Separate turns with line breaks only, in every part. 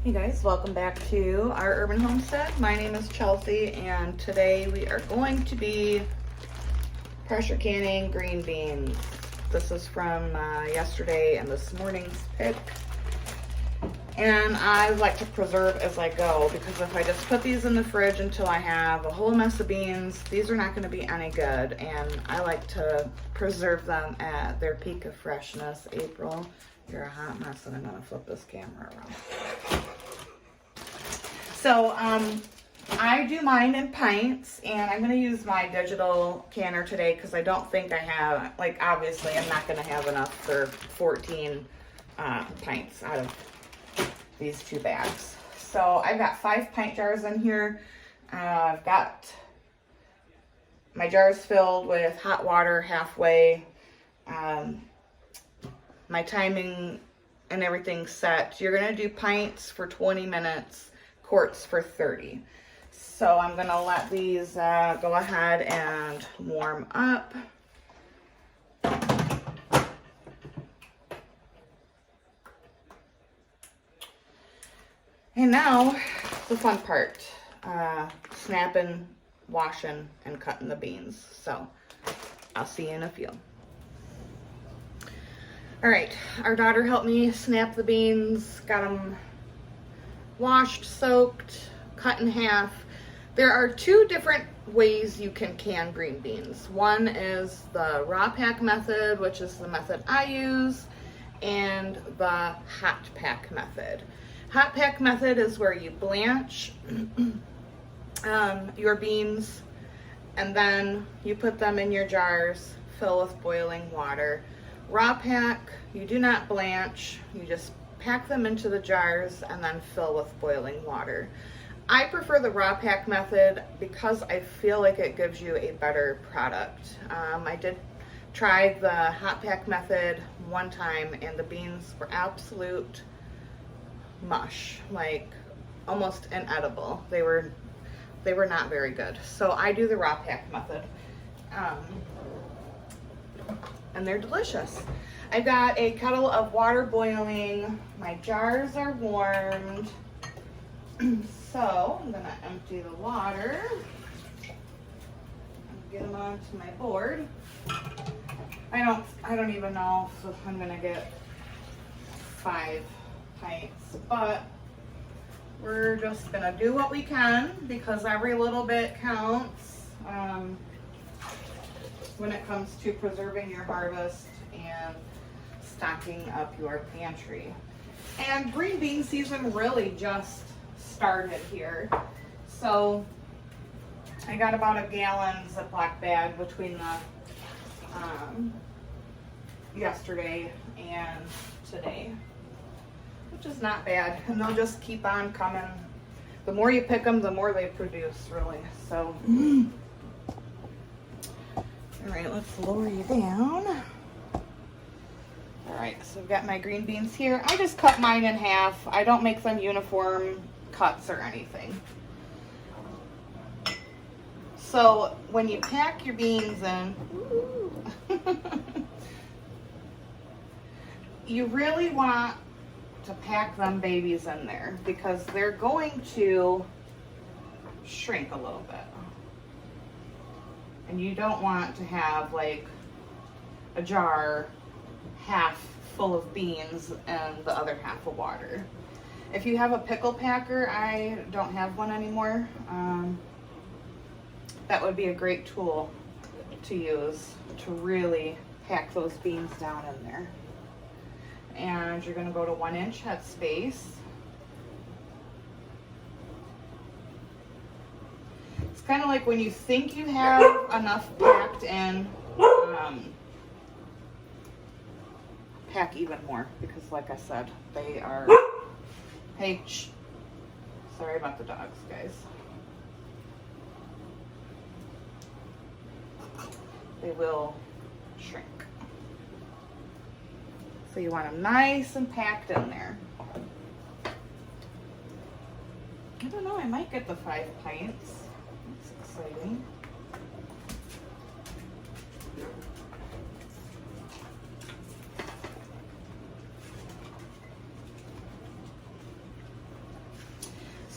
Hey guys, welcome back to our urban homestead. My name is Chelsea and today we are going to be pressure canning green beans. This is from yesterday and this morning's pick. And I like to preserve as I go because if I just put these in the fridge until I have a whole mess of beans, these are not going to be any good. And I like to preserve them at their peak of freshness. April, you're a hot mess and I'm going to flip this camera around. So I do mine in pints, and I'm going to use my digital canner today because I don't think I have, like, obviously I'm not going to have enough for 14 pints out of these 2 bags. So I've got 5 pint jars in here. I've got my jars filled with hot water halfway. My timing and everything set. You're going to do pints for 20 minutes. Quarts for 30. So I'm gonna let these go ahead and warm up. And now the fun part, snapping, washing, and cutting the beans. So I'll see you in a few. All right, our daughter helped me snap the beans, got them washed, soaked, cut in half. There are 2 different ways you can can green beans. One is the raw pack method, which is the method I use, and the hot pack method. Hot pack method is where you blanch your beans and then you put them in your jars, fill with boiling water. Raw pack, you do not blanch, you just pack them into the jars and then fill with boiling water. I prefer the raw pack method because I feel like it gives you a better product. I did try the hot pack method one time and the beans were absolute mush, like almost inedible. They were not very good. So I do the raw pack method. And they're delicious. I've got a kettle of water boiling. My jars are warmed. So I'm gonna empty the water and get them onto my board. I don't even know if I'm gonna get 5 pints, but we're just gonna do what we can because every little bit counts when it comes to preserving your harvest and stocking up your pantry. And green bean season really just started here. So I got about a gallon Ziploc bag between the yesterday and today, which is not bad. And they'll just keep on coming. The more you pick them, the more they produce, really. So, all right, let's lower you down. All right, so I've got my green beans here. I just cut mine in half. I don't make them uniform cuts or anything. So when you pack your beans in, you really want to pack them babies in there because they're going to shrink a little bit. And you don't want to have like a jar half full of beans and the other half of water. If you have a pickle packer, I don't have one anymore. That would be a great tool to use to really pack those beans down in there. And you're gonna go to 1-inch headspace. It's kind of like when you think you have enough packed in, pack even more because like I said, they are, hey, shh. Sorry about the dogs, guys. They will shrink. So you want them nice and packed in there. I don't know, I might get the 5 pints. That's exciting.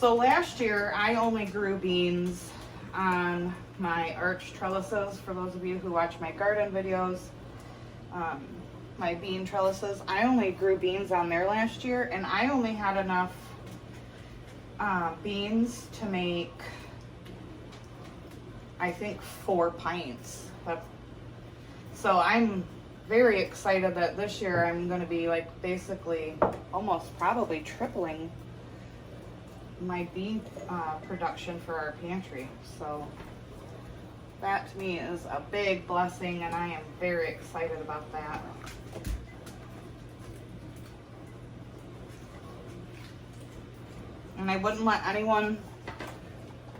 So last year I only grew beans on my arch trellises. For those of you who watch my garden videos, my bean trellises, I only grew beans on there last year, and I only had enough beans to make, I think, 4 pints. So I'm very excited that this year I'm going to be like basically almost probably tripling my bean production for our pantry. So that to me is a big blessing, and I am very excited about that. And I wouldn't let anyone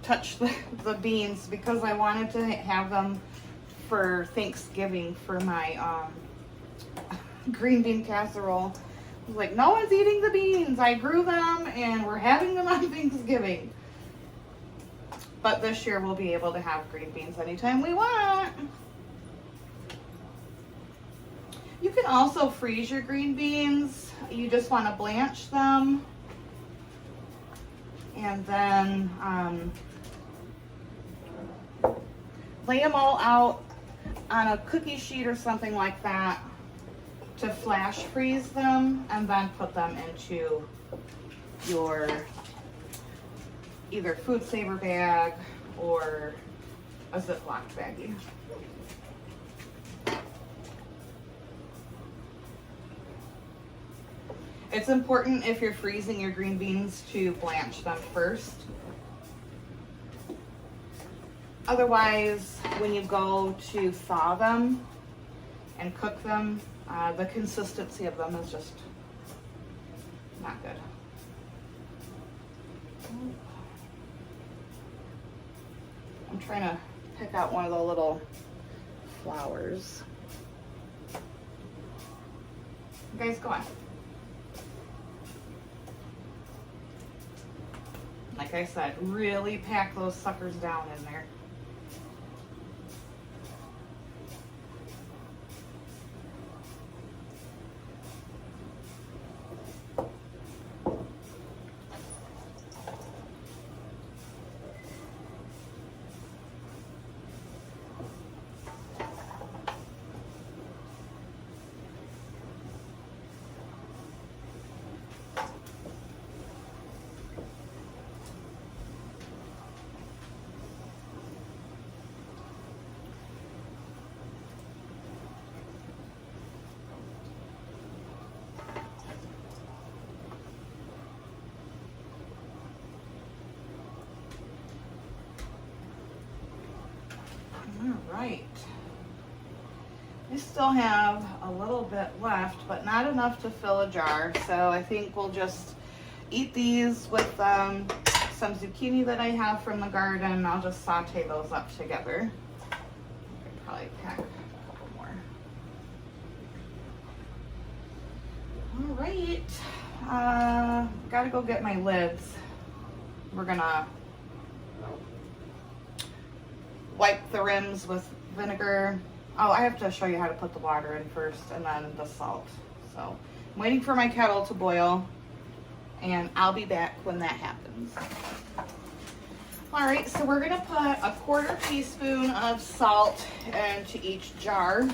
touch the beans because I wanted to have them for Thanksgiving for my green bean casserole. I was like, no one's eating the beans. I grew them and we're having them on Thanksgiving. But this year we'll be able to have green beans anytime we want. You can also freeze your green beans. You just want to blanch them. And then lay them all out on a cookie sheet or something like that to flash freeze them, and then put them into your either food saver bag or a Ziploc baggie. It's important if you're freezing your green beans to blanch them first. Otherwise, when you go to thaw them and cook them, the consistency of them is just not good. I'm trying to pick out one of the little flowers. You guys go on. Like I said, really pack those suckers down in there. All right. We still have a little bit left, but not enough to fill a jar. So I think we'll just eat these with some zucchini that I have from the garden. I'll just saute those up together. I'll probably pack a couple more. All right. Gotta go get my lids. We're gonna wipe the rims with vinegar. Oh, I have to show you how to put the water in first and then the salt. So I'm waiting for my kettle to boil, and I'll be back when that happens. All right, so we're gonna put a 1/4 teaspoon of salt into each jar.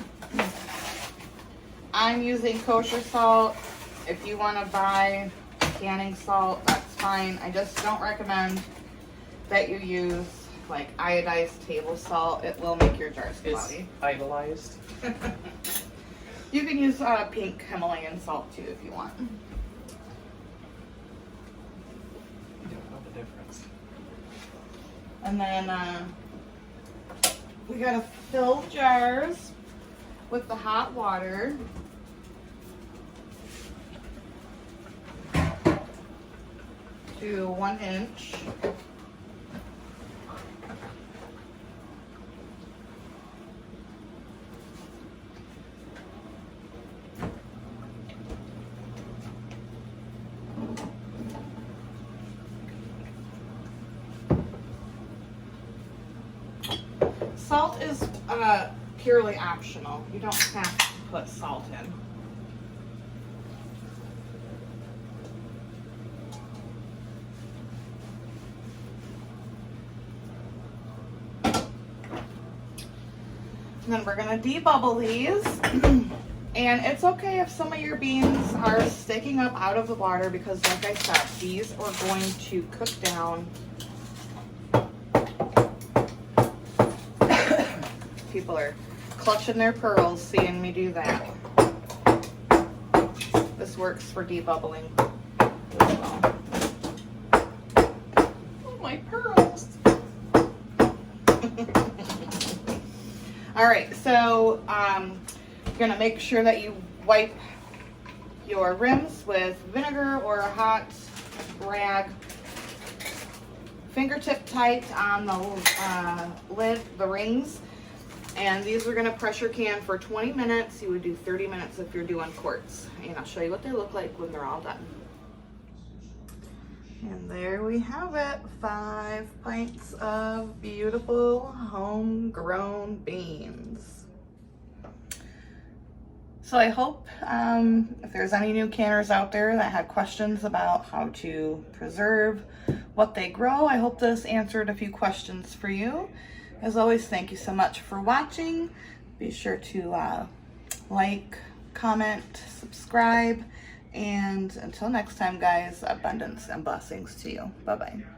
I'm using kosher salt. If you wanna buy canning salt, that's fine. I just don't recommend that you use like iodized table salt. It will make your jars cloudy.
It's idolized.
You can use pink Himalayan salt too if you want.
You don't know the difference.
And then we gotta fill jars with the hot water. To 1 inch. Salt is purely optional. You don't have to put salt in. And then we're gonna debubble these. And it's okay if some of your beans are sticking up out of the water because like I said, these are going to cook down. People are clutching their pearls seeing me do that. This works for debubbling as well.
Oh, my pearls.
All right, so you're gonna make sure that you wipe your rims with vinegar or a hot rag, fingertip tight on the lid, the rings. And these are gonna pressure can for 20 minutes. You would do 30 minutes if you're doing quarts. And I'll show you what they look like when they're all done. And there we have it, 5 pints of beautiful homegrown beans. So I hope if there's any new canners out there that had questions about how to preserve what they grow, I hope this answered a few questions for you. As always, thank you so much for watching. Be sure to like, comment, subscribe, and until next time, guys, abundance and blessings to you. Bye-bye.